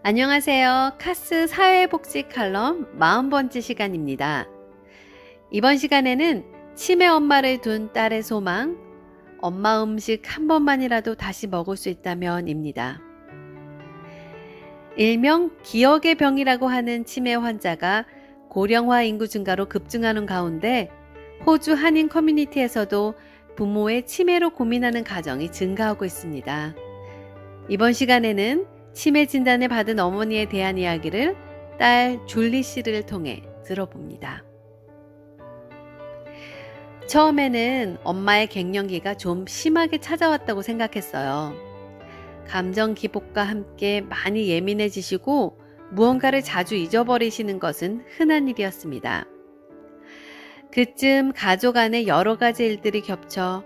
안녕하세요. 카스 사회복지 칼럼 40번째 시간입니다. 이번 시간에는 치매 엄마를 둔 딸의 소망, 엄마 음식 한 번만이라도 다시 먹을 수 있다면입니다. 일명 기억의 병이라고 하는 치매 환자가 고령화 인구 증가로 급증하는 가운데 호주 한인 커뮤니티에서도 부모의 치매로 고민하는 가정이 증가하고 있습니다. 이번 시간에는 치매 진단을 받은 어머니에 대한 이야기를 딸 줄리 씨를 통해 들어봅니다. 처음에는 엄마의 갱년기가 좀 심하게 찾아왔다고 생각했어요. 감정 기복과 함께 많이 예민해지시고 무언가를 자주 잊어버리시는 것은 흔한 일이었습니다. 그쯤 가족 안에 여러 가지 일들이 겹쳐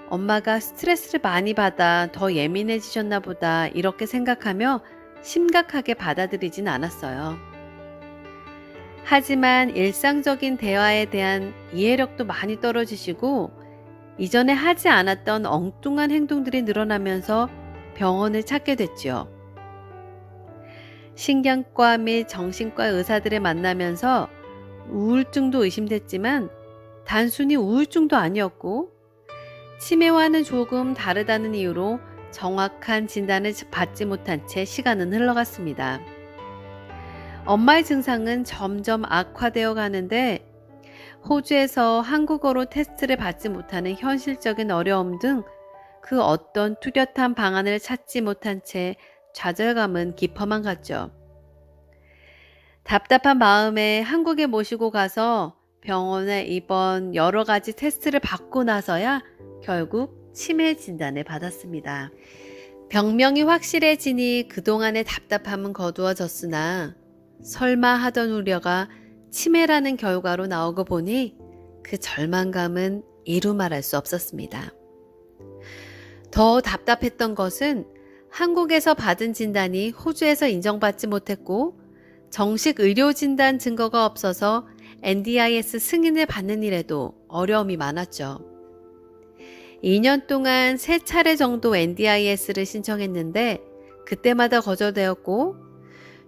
엄마가 스트레스를 많이 받아 더 예민해지셨나 보다 이렇게 생각하며 심각하게 받아들이진 않았어요. 하지만 일상적인 대화에 대한 이해력도 많이 떨어지시고 이전에 하지 않았던 엉뚱한 행동들이 늘어나면서 병원을 찾게 됐죠. 신경과 및 정신과 의사들을 만나면서 우울증도 의심됐지만 단순히 우울증도 아니었고 치매와는 조금 다르다는 이유로 정확한 진단을 받지 못한 채 시간은 흘러갔습니다. 엄마의 증상은 점점 악화되어 가는데 호주에서 한국어로 테스트를 받지 못하는 현실적인 어려움 등 그 어떤 뚜렷한 방안을 찾지 못한 채 좌절감은 깊어만 갔죠. 답답한 마음에 한국에 모시고 가서 병원에 입원 여러 가지 테스트를 받고 나서야 결국 치매 진단을 받았습니다. 병명이 확실해지니 그동안의 답답함은 거두어졌으나 설마 하던 우려가 치매라는 결과로 나오고 보니 그 절망감은 이루 말할 수 없었습니다. 더 답답했던 것은 한국에서 받은 진단이 호주에서 인정받지 못했고 정식 의료진단 증거가 없어서 NDIS 승인을 받는 일에도 어려움이 많았죠. 2년 동안 3차례 정도 NDIS를 신청했는데 그때마다 거절되었고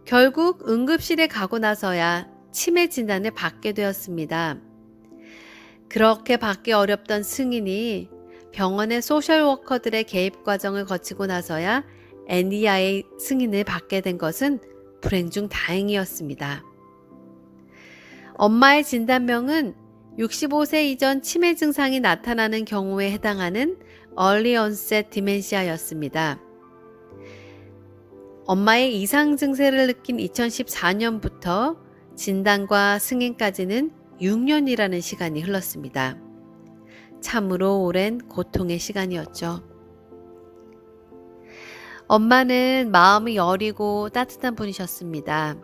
결국 응급실에 가고 나서야 치매 진단을 받게 되었습니다. 그렇게 받기 어렵던 승인이 병원의 소셜워커들의 개입 과정을 거치고 나서야 NDI 승인을 받게 된 것은 불행 중 다행이었습니다. 엄마의 진단명은 65세 이전 치매 증상이 나타나는 경우에 해당하는 Early Onset Dementia였습니다. 엄마의 이상 증세를 느낀 2014년부터 진단과 승인까지는 6년이라는 시간이 흘렀습니다. 참으로 오랜 고통의 시간이었죠. 엄마는 마음이 여리고 따뜻한 분이셨습니다.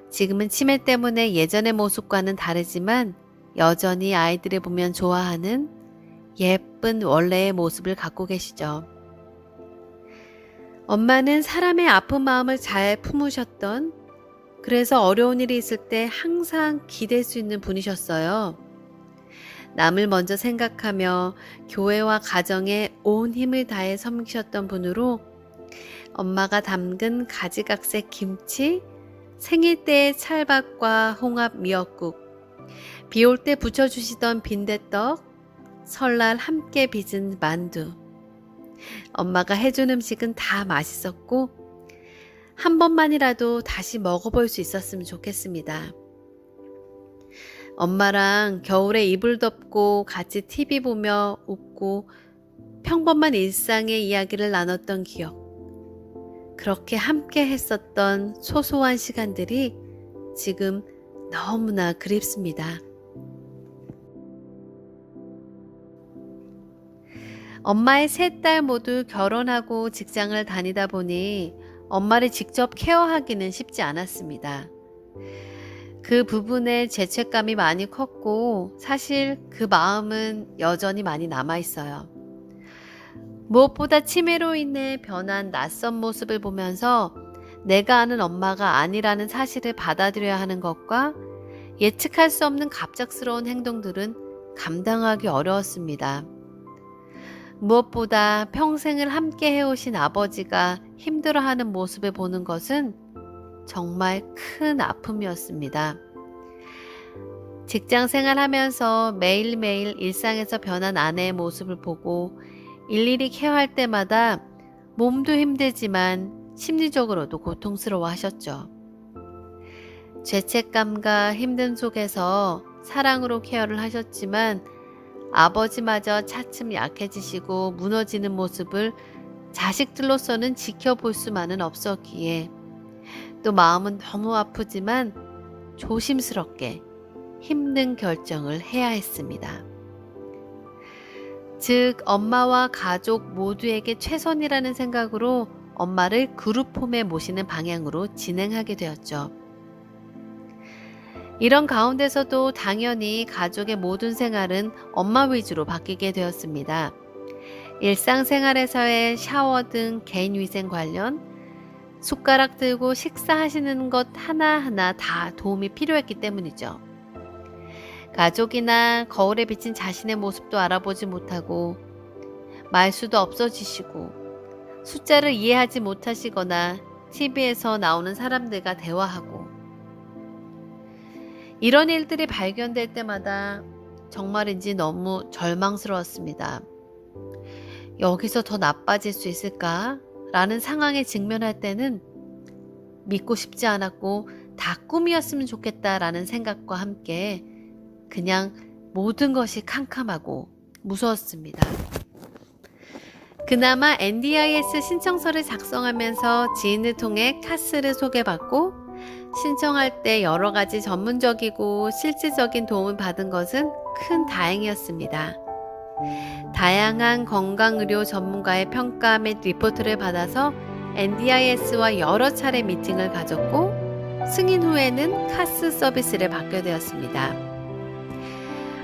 지금은 치매 때문에 예전의 모습과는 다르지만 여전히 아이들을 보면 좋아하는 예쁜 원래의 모습을 갖고 계시죠. 엄마는 사람의 아픈 마음을 잘 품으셨던, 그래서 어려운 일이 있을 때 항상 기댈 수 있는 분이셨어요. 남을 먼저 생각하며 교회와 가정에 온 힘을 다해 섬기셨던 분으로 엄마가 담근 가지각색 김치, 생일 때의 찰밥과 홍합 미역국, 비 올 때 부쳐주시던 빈대떡, 설날 함께 빚은 만두. 엄마가 해준 음식은 다 맛있었고 한 번만이라도 다시 먹어볼 수 있었으면 좋겠습니다. 엄마랑 겨울에 이불 덮고 같이 TV 보며 웃고 평범한 일상의 이야기를 나눴던 기억. 그렇게 함께 했었던 소소한 시간들이 지금 너무나 그립습니다. 엄마의 3딸 모두 결혼하고 직장을 다니다 보니 엄마를 직접 케어하기는 쉽지 않았습니다. 그 부분에 죄책감이 많이 컸고 사실 그 마음은 여전히 많이 남아있어요. 무엇보다 치매로 인해 변한 낯선 모습을 보면서 내가 아는 엄마가 아니라는 사실을 받아들여야 하는 것과 예측할 수 없는 갑작스러운 행동들은 감당하기 어려웠습니다. 무엇보다 평생을 함께 해오신 아버지가 힘들어하는 모습을 보는 것은 정말 큰 아픔이었습니다. 직장 생활하면서 매일매일 일상에서 변한 아내의 모습을 보고 일일이 케어할 때마다 몸도 힘들지만 심리적으로도 고통스러워 하셨죠. 죄책감과 힘듦 속에서 사랑으로 케어를 하셨지만 아버지마저 차츰 약해지시고 무너지는 모습을 자식들로서는 지켜볼 수만은 없었기에 또 마음은 너무 아프지만 조심스럽게 힘든 결정을 해야 했습니다. 즉, 엄마와 가족 모두에게 최선이라는 생각으로 엄마를 그룹홈에 모시는 방향으로 진행하게 되었죠. 이런 가운데서도 당연히 가족의 모든 생활은 엄마 위주로 바뀌게 되었습니다. 일상생활에서의 샤워 등 개인위생 관련, 숟가락 들고 식사하시는 것 하나하나 다 도움이 필요했기 때문이죠. 가족이나 거울에 비친 자신의 모습도 알아보지 못하고 말수도 없어지시고 숫자를 이해하지 못하시거나 TV에서 나오는 사람들과 대화하고 이런 일들이 발견될 때마다 정말인지 너무 절망스러웠습니다. 여기서 더 나빠질 수 있을까? 라는 상황에 직면할 때는 믿고 싶지 않았고 다 꿈이었으면 좋겠다라는 생각과 함께 그냥 모든 것이 캄캄하고 무서웠습니다. 그나마 NDIS 신청서를 작성하면서 지인을 통해 카스를 소개받고 신청할 때 여러 가지 전문적이고 실질적인 도움을 받은 것은 큰 다행이었습니다. 다양한 건강의료 전문가의 평가 및 리포트를 받아서 NDIS와 여러 차례 미팅을 가졌고 승인 후에는 카스 서비스를 받게 되었습니다.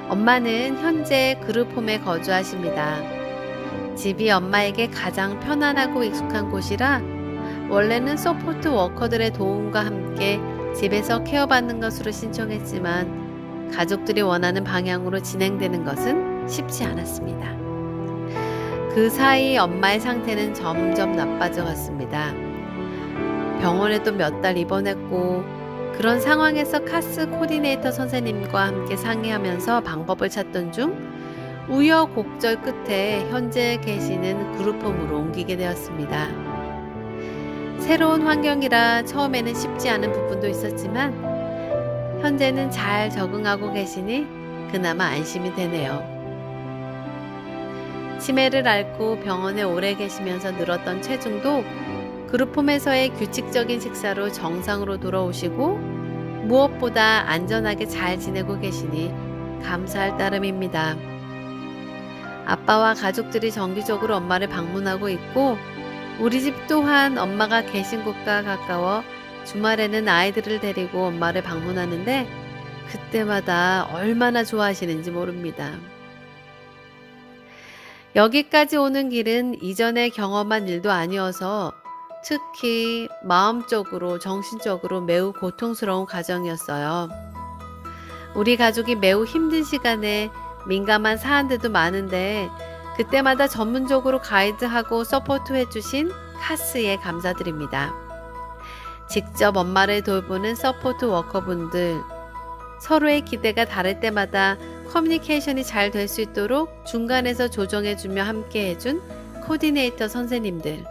엄마는 현재 그룹홈에 거주하십니다. 집이 엄마에게 가장 편안하고 익숙한 곳이라 원래는 서포트 워커들의 도움과 함께 집에서 케어받는 것으로 신청했지만 가족들이 원하는 방향으로 진행되는 것은 쉽지 않았습니다. 그 사이 엄마의 상태는 점점 나빠져 갔습니다. 병원에도 몇 달 입원했고 그런 상황에서 카스 코디네이터 선생님과 함께 상의하면서 방법을 찾던 중 우여곡절 끝에 현재 계시는 그룹홈으로 옮기게 되었습니다. 새로운 환경이라 처음에는 쉽지 않은 부분도 있었지만 현재는 잘 적응하고 계시니 그나마 안심이 되네요. 치매를 앓고 병원에 오래 계시면서 늘었던 체중도 그룹홈에서의 규칙적인 식사로 정상으로 돌아오시고 무엇보다 안전하게 잘 지내고 계시니 감사할 따름입니다. 아빠와 가족들이 정기적으로 엄마를 방문하고 있고 우리 집 또한 엄마가 계신 곳과 가까워 주말에는 아이들을 데리고 엄마를 방문하는데 그때마다 얼마나 좋아하시는지 모릅니다. 여기까지 오는 길은 이전에 경험한 일도 아니어서 특히 마음적으로 정신적으로 매우 고통스러운 과정이었어요. 우리 가족이 매우 힘든 시간에 민감한 사안들도 많은데 그때마다 전문적으로 가이드하고 서포트해주신 카스에 감사드립니다. 직접 엄마를 돌보는 서포트 워커분들, 서로의 기대가 다를 때마다 커뮤니케이션이 잘 될 수 있도록 중간에서 조정해주며 함께해준 코디네이터 선생님들.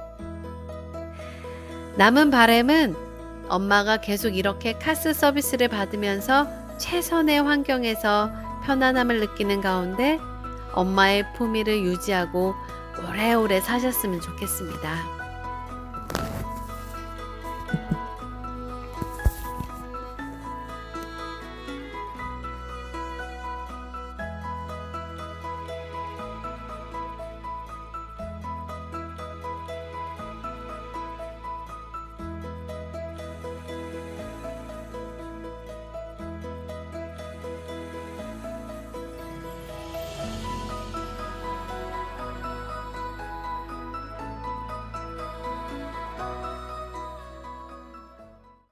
남은 바람은 엄마가 계속 이렇게 카스 서비스를 받으면서 최선의 환경에서 편안함을 느끼는 가운데 엄마의 품위를 유지하고 오래오래 사셨으면 좋겠습니다.